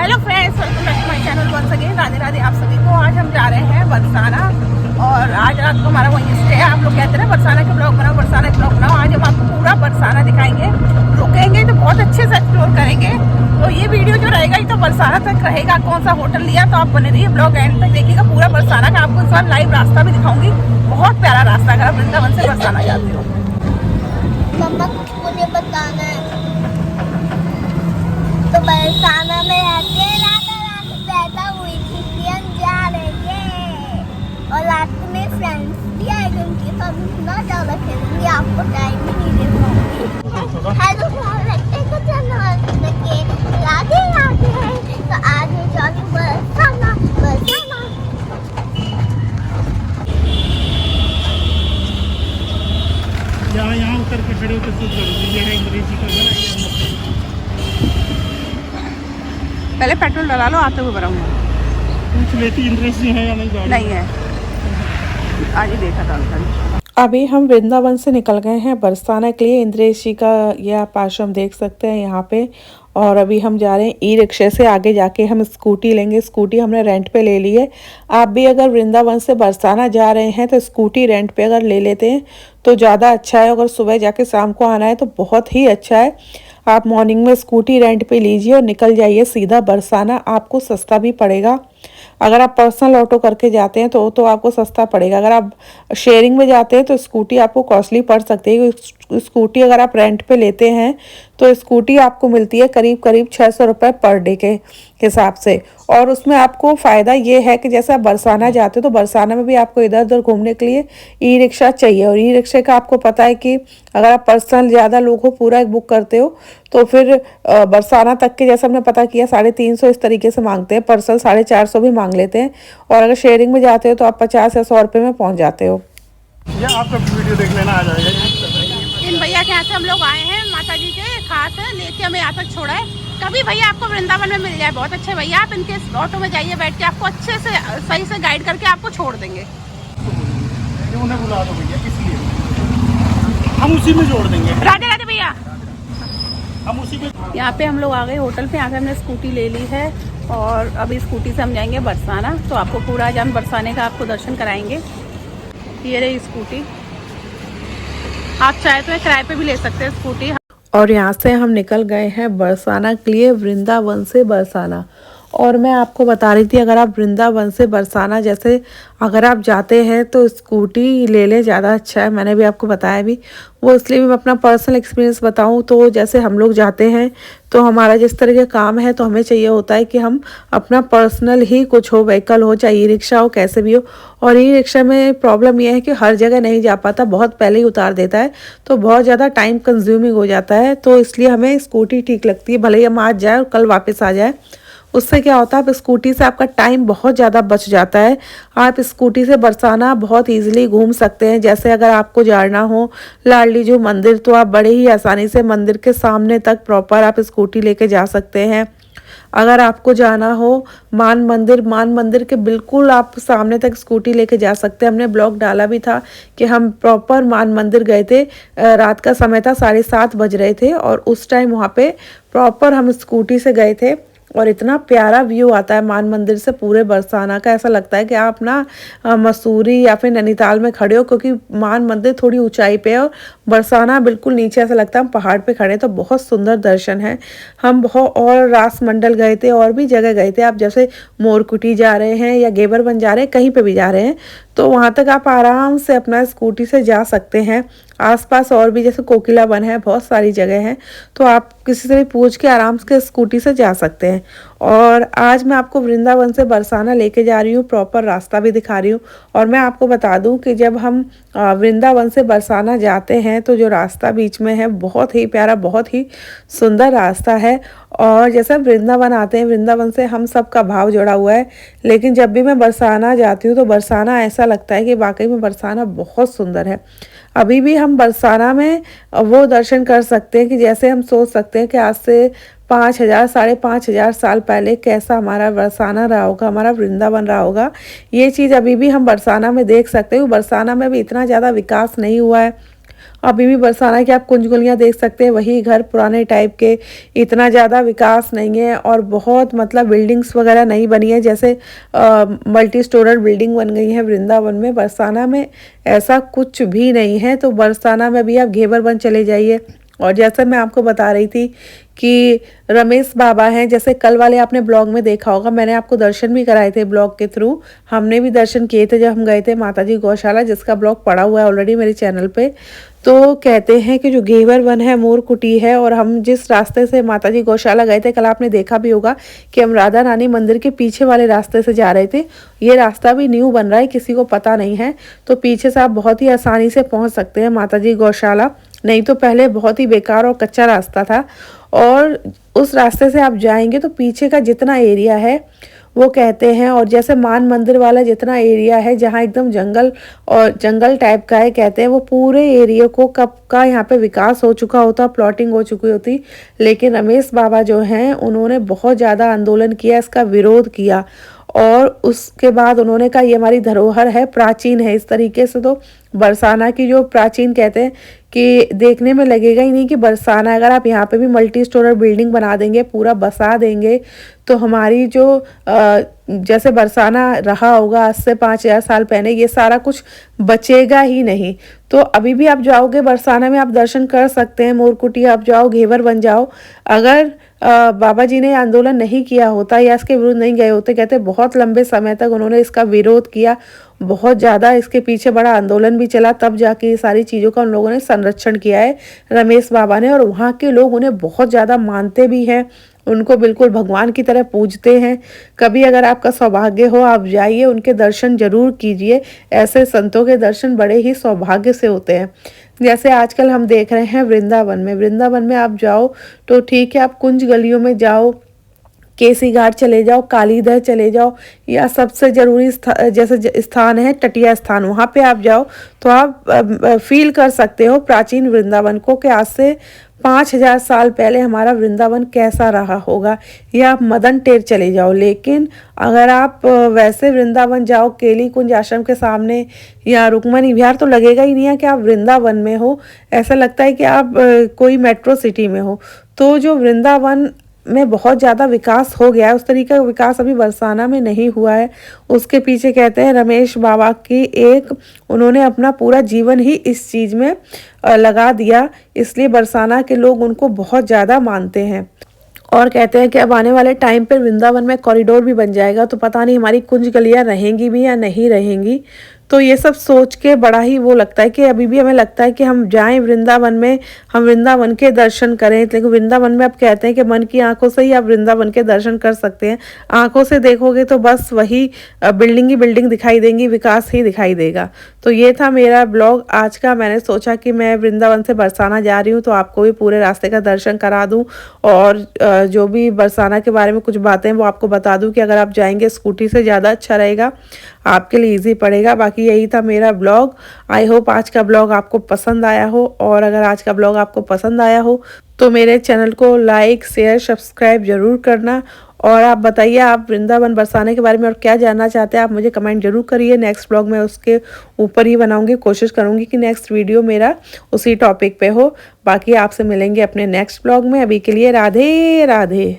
Hello friends, welcome back to my channel once again. Radhe Radhe आप सभी को। आज हम जा रहे हैं बरसाना और आज रात को हमारा वहीं स्टे है। आप लोग कहते हैं बरसाना के ब्लॉग बनाओ, बरसाना के ब्लॉग बनाओ। आज हम आपको पूरा बरसाना दिखाएंगे, रुकेंगे तो बहुत अच्छे से एक्सप्लोर करेंगे। तो ये वीडियो जो रहेगा ये तो बरसाना तक रहेगा। कौन सा होटल लिया तो आप बने रहिए, ब्लॉग एंड तक देखिएगा। पूरा बरसाना का आपको इस बार लाइव रास्ता भी दिखाऊंगी। बहुत प्यारा रास्ता अगर आप वृंदावन से बरसाना जाते हो। मम्मा मुझे बताना है तो बरसाना में आके पैदा हुई थी, हम जा रहे हैं और रात में फ्रेंड्स भी आएंगे, उनके साथ इतना ज़्यादा खेलेंगे आपको टाइम ही नहीं दे पाऊंगी। हेलो तो चैनल के राधे राधे है। तो आज मैं चली बरसाना बरसाना। यहाँ उतर के खड़े होकर शूट करूँगी। ये है अंग्रेजी का घर। पहले पेट्रोल डला लो, आते हुए भराऊंगा। पूछ लेती इंद्रेश जी है या नहीं गाड़ी? नहीं है, आज ही देखा था उनका। अभी हम वृंदावन से निकल गए हैं बरसाना के लिए। इंद्रेश जी का ये आप आश्रम देख सकते हैं यहाँ पे। और अभी हम जा रहे हैं ई रिक्शे से। आगे जाके हम स्कूटी लेंगे। स्कूटी हमने रेंट पे ले ली है। आप भी अगर वृंदावन से बरसाना जा रहे हैं तो स्कूटी रेंट पे अगर ले लेते हैं तो ज़्यादा अच्छा है। अगर सुबह जाके शाम को आना है तो बहुत ही अच्छा है। आप मॉर्निंग में स्कूटी रेंट पे लीजिए और निकल जाइए सीधा बरसाना। आपको सस्ता भी पड़ेगा। अगर आप पर्सनल ऑटो करके जाते हैं तो आपको सस्ता पड़ेगा। अगर आप शेयरिंग में जाते हैं तो स्कूटी आपको कॉस्टली पड़ सकती है। स्कूटी अगर आप रेंट पे लेते हैं तो स्कूटी आपको मिलती है करीब 600 रुपये पर डे के हिसाब से। और उसमें आपको फ़ायदा ये है कि जैसे आप बरसाना जाते हो तो बरसाना में भी आपको इधर उधर घूमने के लिए ई रिक्शा चाहिए। और ई रिक्शे का आपको पता है कि अगर आप पर्सनल ज़्यादा लोग हो, पूरा एक बुक करते हो तो फिर बरसाना तक के जैसा हमने पता किया 350 इस तरीके से मांगते हैं। पर्सनल 450 भी मांग लेते हैं। और अगर शेयरिंग में जाते हो तो आप 50 या 100 रुपये में पहुँच जाते हो। ये आपका वीडियो देख लेना आ जाएगा। इन भैया के यहाँ से हम लोग आए हैं, माता जी के खास है, लेके हमें यहाँ तक छोड़ा है। कभी भैया आपको वृंदावन में मिल जाए, बहुत अच्छे भैया। आप इनके ऑटो में जाइए, बैठ के आपको अच्छे से सही से गाइड करके आपको छोड़ देंगे। उन्हें बुला दो भैया, इसलिए हम उसी में जोड़ देंगे। राधे राधे भैया। हम उसी में यहाँ पे हम लोग आ गए होटल पे। यहाँ पे हमने स्कूटी ले ली है और अभी स्कूटी से हम जाएंगे बरसाना। तो आपको पूरा जान बरसाने का आपको दर्शन कराएंगे। ये रही स्कूटी। आप चाहे तो किराए पे भी ले सकते हैं स्कूटी। और यहाँ से हम निकल गए हैं बरसाना के लिए, वृंदावन से बरसाना। और मैं आपको बता रही थी अगर आप वृंदावन से बरसाना जैसे अगर आप जाते हैं तो स्कूटी ले लें, ज़्यादा अच्छा है। मैंने भी आपको बताया भी वो, इसलिए भी मैं अपना पर्सनल एक्सपीरियंस बताऊं तो जैसे हम लोग जाते हैं तो हमारा जिस तरह के काम है तो हमें चाहिए होता है कि हम अपना पर्सनल ही कुछ हो, व्हीकल हो, चाहे ई रिक्शा हो, कैसे भी हो। और ई रिक्शा में प्रॉब्लम यह है कि हर जगह नहीं जा पाता, बहुत पहले ही उतार देता है तो बहुत ज़्यादा टाइम कंज्यूमिंग हो जाता है। तो इसलिए हमें स्कूटी ठीक लगती है, भले ही हम आज जाए और कल वापस आ जाए। उससे क्या होता है, आप स्कूटी से आपका टाइम बहुत ज़्यादा बच जाता है। आप स्कूटी से बरसाना बहुत इजीली घूम सकते हैं। जैसे अगर आपको जाना हो लाडली जो मंदिर तो आप बड़े ही आसानी से मंदिर के सामने तक प्रॉपर आप स्कूटी लेके जा सकते हैं। अगर आपको जाना हो मान मंदिर के बिल्कुल आप सामने तक स्कूटी लेके जा सकते हैं। हमने ब्लॉग डाला भी था कि हम प्रॉपर मान मंदिर गए थे। रात का समय था, 7:30 बज रहे थे और उस टाइम वहाँ पे प्रॉपर हम स्कूटी से गए थे। और इतना प्यारा व्यू आता है मान मंदिर से पूरे बरसाना का। ऐसा लगता है कि आप ना मसूरी या फिर नैनीताल में खड़े हो, क्योंकि मान मंदिर थोड़ी ऊंचाई पे है और बरसाना बिल्कुल नीचे। ऐसा लगता है हम पहाड़ पे खड़े हैं। तो बहुत सुंदर दर्शन है। हम बहुत और रास मंडल गए थे और भी जगह गए थे। आप जैसे मोरकुटी जा रहे हैं या गेबरबंद जा रहे हैं, कहीं पे भी जा रहे हैं तो वहाँ तक आप आराम से अपना स्कूटी से जा सकते हैं। आसपास और भी जैसे कोकिला वन है, बहुत सारी जगह हैं तो आप किसी से भी पूछ के आराम से स्कूटी से जा सकते हैं। और आज मैं आपको वृंदावन से बरसाना लेके जा रही हूँ, प्रॉपर रास्ता भी दिखा रही हूँ। और मैं आपको बता दूँ कि जब हम वृंदावन से बरसाना जाते हैं तो जो रास्ता बीच में है बहुत ही प्यारा, बहुत ही सुंदर रास्ता है। और जैसे वृंदावन आते हैं, वृंदावन से हम सबका भाव जुड़ा हुआ है। लेकिन जब भी मैं बरसाना जाती हूँ तो बरसाना ऐसा लगता है कि वाकई में बरसाना बहुत सुंदर है। अभी भी हम बरसाना में वो दर्शन कर सकते हैं कि जैसे हम सोच सकते हैं कि आज से 5,000 5,500 साल पहले कैसा हमारा बरसाना रहा होगा, हमारा वृंदावन रहा होगा। ये चीज़ अभी भी हम बरसाना में देख सकते हैं। बरसाना में भी इतना ज़्यादा विकास नहीं हुआ है। अभी भी बरसाना की आप कुंज गलियाँ देख सकते हैं, वही घर पुराने टाइप के, इतना ज़्यादा विकास नहीं है और बहुत मतलब बिल्डिंग्स वगैरह नहीं बनी है। जैसे मल्टी स्टोरेड बिल्डिंग बन गई है वृंदावन में, बरसाना में ऐसा कुछ भी नहीं है। तो बरसाना में भी आप घेवर वन चले जाइए। और जैसे मैं आपको बता रही थी कि रमेश बाबा हैं, जैसे कल वाले आपने ब्लॉग में देखा होगा, मैंने आपको दर्शन भी कराए थे ब्लॉग के थ्रू। हमने भी दर्शन किए थे जब हम गए थे माताजी गौशाला, जिसका ब्लॉग पड़ा हुआ है ऑलरेडी मेरे चैनल पे। तो कहते हैं कि जो घेवर वन है मोर कुटी है, और हम जिस रास्ते से माताजी गौशाला गए थे, कल आपने देखा भी होगा कि हम राधा रानी मंदिर के पीछे वाले रास्ते से जा रहे थे। ये रास्ता भी न्यू बन रहा है, किसी को पता नहीं है, तो पीछे से आप बहुत ही आसानी से पहुँच सकते हैं माताजी गौशाला। नहीं तो पहले बहुत ही बेकार और कच्चा रास्ता था, और उस रास्ते से आप जाएंगे तो पीछे का जितना एरिया है वो कहते हैं, और जैसे मान मंदिर वाला जितना एरिया है जहाँ एकदम जंगल और जंगल टाइप का है, कहते हैं वो पूरे एरिया को कब का यहाँ पे विकास हो चुका होता, प्लॉटिंग हो चुकी होती। लेकिन रमेश बाबा जो हैं उन्होंने बहुत ज़्यादा आंदोलन किया, इसका विरोध किया, और उसके बाद उन्होंने कहा ये हमारी धरोहर है, प्राचीन है। इस तरीके से तो बरसाना की जो प्राचीन कहते हैं कि देखने में लगेगा ही नहीं कि बरसाना, अगर आप यहाँ पे भी मल्टी स्टोरेड बिल्डिंग बना देंगे, पूरा बसा देंगे, तो हमारी जो जैसे बरसाना रहा होगा आज से 5000 साल पहले, ये सारा कुछ बचेगा ही नहीं। तो अभी भी आप जाओगे बरसाना में, आप दर्शन कर सकते हैं, मोरकुटी आप जाओ, घेवर बन जाओ। अगर बाबा जी ने आंदोलन नहीं किया होता या इसके विरुद्ध नहीं गए होते, कहते बहुत लंबे समय तक उन्होंने इसका विरोध किया, बहुत ज़्यादा इसके पीछे बड़ा आंदोलन भी चला, तब जाके ये सारी चीज़ों का उन लोगों ने संरक्षण किया है रमेश बाबा ने। और वहाँ के लोग उन्हें बहुत ज़्यादा मानते भी हैं, उनको बिल्कुल भगवान की तरह पूजते हैं। कभी अगर आपका सौभाग्य हो आप जाइए, उनके दर्शन जरूर कीजिए। ऐसे संतों के दर्शन बड़े ही सौभाग्य से होते हैं। जैसे आजकल हम देख रहे हैं वृंदावन में आप जाओ तो ठीक है, आप कुंज गलियों में जाओ, केसी घाट चले जाओ, कालीदह चले जाओ, या सबसे ज़रूरी जैसे स्थान है टटिया स्थान, वहाँ पे आप जाओ तो आप फील कर सकते हो प्राचीन वृंदावन को, कि आज से 5000 साल पहले हमारा वृंदावन कैसा रहा होगा। या आप मदन टेर चले जाओ। लेकिन अगर आप वैसे वृंदावन जाओ केली कुंज आश्रम के सामने या रुक्मणी विहार, तो लगेगा ही नहीं है कि आप वृंदावन में हो, ऐसा लगता है कि आप कोई मेट्रो सिटी में हो। तो जो वृंदावन में बहुत ज़्यादा विकास हो गया है, उस तरीके का विकास अभी बरसाना में नहीं हुआ है। उसके पीछे कहते हैं रमेश बाबा की उन्होंने अपना पूरा जीवन ही इस चीज़ में लगा दिया, इसलिए बरसाना के लोग उनको बहुत ज़्यादा मानते हैं। और कहते हैं कि अब आने वाले टाइम पर वृंदावन में कॉरिडोर भी बन जाएगा, तो पता नहीं हमारी कुंज गलियाँ रहेंगी भी या नहीं रहेंगी। तो ये सब सोच के बड़ा ही वो लगता है कि अभी भी हमें लगता है कि हम जाएं वृंदावन में, हम वृंदावन के दर्शन करें। लेकिन वृंदावन में अब कहते हैं कि मन की आंखों से ही आप वृंदावन के दर्शन कर सकते हैं। आंखों से देखोगे तो बस वही बिल्डिंग ही बिल्डिंग दिखाई देंगी, विकास ही दिखाई देगा। तो ये था मेरा ब्लॉग आज का। मैंने सोचा कि मैं वृंदावन से बरसाना जा रही हूँ तो आपको भी पूरे रास्ते का दर्शन करा दूँ, और जो भी बरसाना के बारे में कुछ बातें वो आपको बता दूँ कि अगर आप जाएंगे स्कूटी से ज़्यादा अच्छा रहेगा, आपके लिए ईजी पड़ेगा। बाकी यही था मेरा ब्लॉग। आई होप आज का ब्लॉग आपको पसंद आया हो, और अगर आज का ब्लॉग आपको पसंद आया हो तो मेरे चैनल को लाइक शेयर सब्सक्राइब जरूर करना। और आप बताइए आप वृंदावन बरसाने के बारे में और क्या जानना चाहते हैं, आप मुझे कमेंट जरूर करिए। नेक्स्ट ब्लॉग मैं उसके ऊपर ही बनाऊंगी, कोशिश करूंगी कि नेक्स्ट वीडियो मेरा उसी टॉपिक पे हो। बाकी आपसे मिलेंगे अपने नेक्स्ट ब्लॉग में। अभी के लिए राधे राधे।